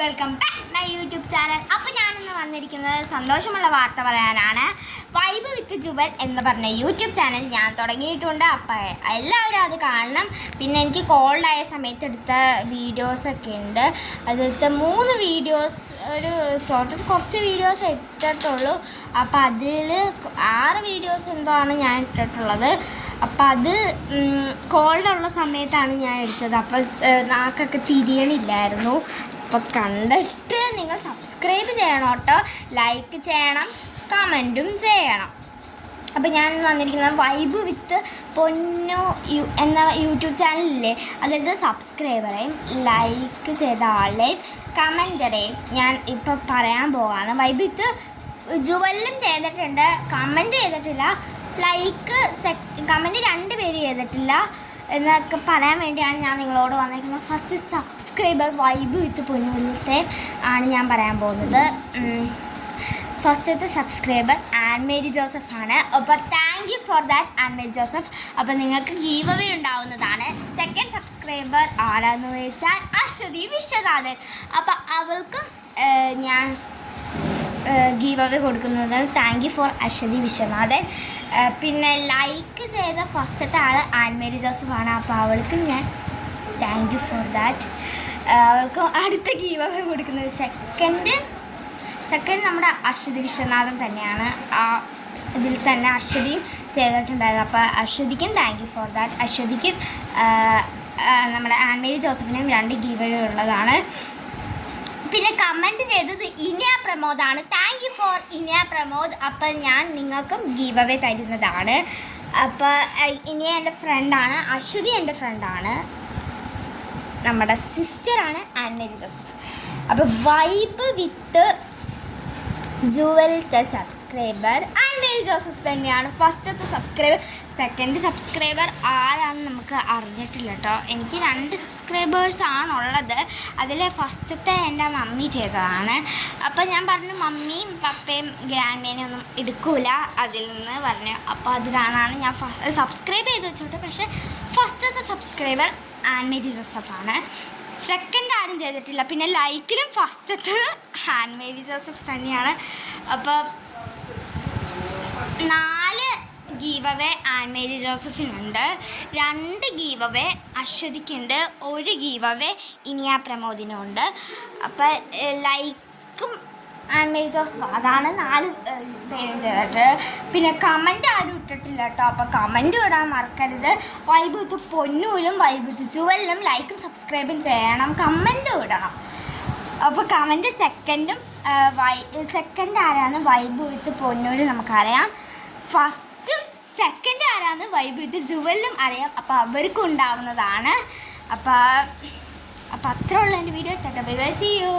Welcome back my YouTube channel. അപ്പോൾ ഞാനിന്ന് വന്നിരിക്കുന്നത് സന്തോഷമുള്ള വാർത്ത പറയാനാണ്. വൈബ് വിത്ത് ജുവൽ എന്ന് പറഞ്ഞ യൂട്യൂബ് ചാനൽ ഞാൻ തുടങ്ങിയിട്ടുണ്ട്. അപ്പോൾ എല്ലാവരും അത് കാണണം. പിന്നെ എനിക്ക് കോൾഡായ സമയത്ത് എടുത്ത വീഡിയോസൊക്കെ ഉണ്ട്. അതിലത്തെ 3 വീഡിയോസ് ഒരു ടോട്ടൽ കുറച്ച് വീഡിയോസ് ഇട്ടിട്ടുള്ളൂ. അപ്പോൾ അതിൽ 6 വീഡിയോസ് എന്തോ ആണ് ഞാൻ ഇട്ടിട്ടുള്ളത്. അപ്പം അത് കോൾഡുള്ള സമയത്താണ് ഞാൻ എടുത്തത്. അപ്പോൾ നാക്കൊക്കെ തിരിയണില്ലായിരുന്നു. അപ്പോൾ കണ്ടിട്ട് നിങ്ങൾ സബ്സ്ക്രൈബ് ചെയ്യണം കേട്ടോ, ലൈക്ക് ചെയ്യണം, കമൻറ്റും ചെയ്യണം. അപ്പോൾ ഞാൻ വന്നിരിക്കുന്നത് വൈബ് വിത്ത് പൊന്നു എന്ന യൂട്യൂബ് ചാനലില്ലേ, അതിലത്തെ സബ്സ്ക്രൈബറേയും ലൈക്ക് ചെയ്ത ആളെയും കമൻറ്ററേയും ഞാൻ ഇപ്പോൾ പറയാൻ പോവാണ്. വൈബ് വിത്ത് ജുവലിലും ചെയ്തിട്ടുണ്ട്, കമൻറ്റ് ചെയ്തിട്ടില്ല. ലൈക്ക് കമൻറ്റ് 2 പേര് ചെയ്തിട്ടില്ല എന്നൊക്കെ പറയാൻ വേണ്ടിയാണ് ഞാൻ നിങ്ങളോട് വന്നിരിക്കുന്നത്. ഫസ്റ്റ് സബ്സ്ക്രൈബർ വൈബ് വിത്ത് പൊന്നുവിലത്തെ ആണ് ഞാൻ പറയാൻ പോകുന്നത്. ഫസ്റ്റത്തെ സബ്സ്ക്രൈബർ ആൻമേരി ജോസഫ് ആണ്. അപ്പോൾ thank you for that Annmary Joseph. അപ്പോൾ നിങ്ങൾക്ക് ഗീവ് അവേ ഉണ്ടാവുന്നതാണ്. സെക്കൻഡ് സബ്സ്ക്രൈബർ ആരാന്ന് വെച്ചാൽ അശ്വതി വിശ്വനാഥൻ. അപ്പോൾ അവൾക്ക് ഞാൻ ഗീവ് അവേ കൊടുക്കുന്നത്. Thank you for Aswathy Viswanathan. പിന്നെ ലൈക്ക് ചെയ്ത ഫസ്റ്റത്തെ ആൾ ആൻമേരി ജോസഫാണ്. അപ്പോൾ അവൾക്ക് ഞാൻ താങ്ക് യു ഫോർ ദാറ്റ്. അവൾക്ക് അടുത്ത ഗീവ് അവേ കൊടുക്കുന്നത് സെക്കൻഡ് നമ്മുടെ അശ്വതി വിശ്വനാഥൻ തന്നെയാണ്. ഇതിൽ തന്നെ അശ്വതിയും ചെയ്തിട്ടുണ്ടായിരുന്നു. അപ്പോൾ അശ്വതിക്കും താങ്ക് യു ഫോർ ദാറ്റ്. അശ്വതിക്കും നമ്മുടെ ആൻമേരി ജോസഫിനും 2 ഗീവ് അവേ ഉള്ളതാണ്. പിന്നെ കമൻറ്റ് ചെയ്തത് ഇനിയ പ്രമോദാണ്. Thank you for Iniya Pramod. അപ്പം ഞാൻ നിങ്ങൾക്കും ഗീവ് അവേ തരുന്നതാണ്. അപ്പോൾ ഇനിയ എൻ്റെ ഫ്രണ്ടാണ്, അശ്വതി എൻ്റെ ഫ്രണ്ടാണ്, നമ്മുടെ സിസ്റ്ററാണ് ആൻമേരി ജോസഫ്. അപ്പോൾ വൈബ് വിത്ത് ജുവലത്തെ സബ്സ്ക്രൈബർ ആൻമേരി ജോസഫ് തന്നെയാണ് ഫസ്റ്റത്തെ സബ്സ്ക്രൈബർ. സെക്കൻഡ് സബ്സ്ക്രൈബർ ആരാന്ന് നമുക്ക് അറിഞ്ഞിട്ടില്ല കേട്ടോ. എനിക്ക് 2 സബ്സ്ക്രൈബേഴ്സ് ആണുള്ളത്. അതിൽ ഫസ്റ്റത്തെ എൻ്റെ മമ്മി ചെയ്തതാണ്. അപ്പോൾ ഞാൻ പറഞ്ഞു മമ്മിയും പപ്പയും ഗ്രാൻഡ്മേനെ ഒന്നും എടുക്കൂല അതിൽ നിന്ന് പറഞ്ഞു. അപ്പോൾ അതിലാണ് ഞാൻ സബ്സ്ക്രൈബ് ചെയ്ത് വെച്ചോട്ടെ. പക്ഷേ ഫസ്റ്റത്തെ സബ്സ്ക്രൈബർ ആൻമേരി ജോസഫാണ്. സെക്കൻഡ് ആരും ചെയ്തിട്ടില്ല. പിന്നെ ലൈക്കിലും ഫസ്റ്റത്തെ ആൻമേരി ജോസഫ് തന്നെയാണ്. അപ്പോൾ 4 ഗീവ് അവേ ആൻമേരി ജോസഫിനുണ്ട്, 2 ഗീവ് അവേ അശ്വതിക്കുണ്ട്, 1 ഗീവ് അവേ ഇനിയ പ്രമോദിനുണ്ട്. അപ്പോൾ ലൈക്കും ആൻമേരി ജോസഫ്, അതാണ് 4 പേരും ചെയ്തിട്ട്. പിന്നെ കമൻറ്റ് ആരും ഇട്ടിട്ടില്ല കേട്ടോ. അപ്പോൾ കമൻറ്റ് ഇടാൻ മറക്കരുത്. വൈബ് വിത്ത് പൊന്നൂലും വൈബ് വിത്ത് ജുവലിനും ലൈക്കും സബ്സ്ക്രൈബും ചെയ്യണം, കമൻറ്റും ഇടണം. അപ്പോൾ കമൻറ്റ് സെക്കൻഡ് ആരാന്ന് വൈബ് വിത്ത് പൊന്നൂലും നമുക്കറിയാം. ഫസ്റ്റും സെക്കൻഡ് ആരാന്ന് വൈബ് വിത്ത് ജുവലിനും അറിയാം. അപ്പോൾ അവർക്കും ഉണ്ടാവുന്നതാണ്. അപ്പോൾ അത്രേ ഉള്ളൂ എൻ്റെ video. Bye bye, see U.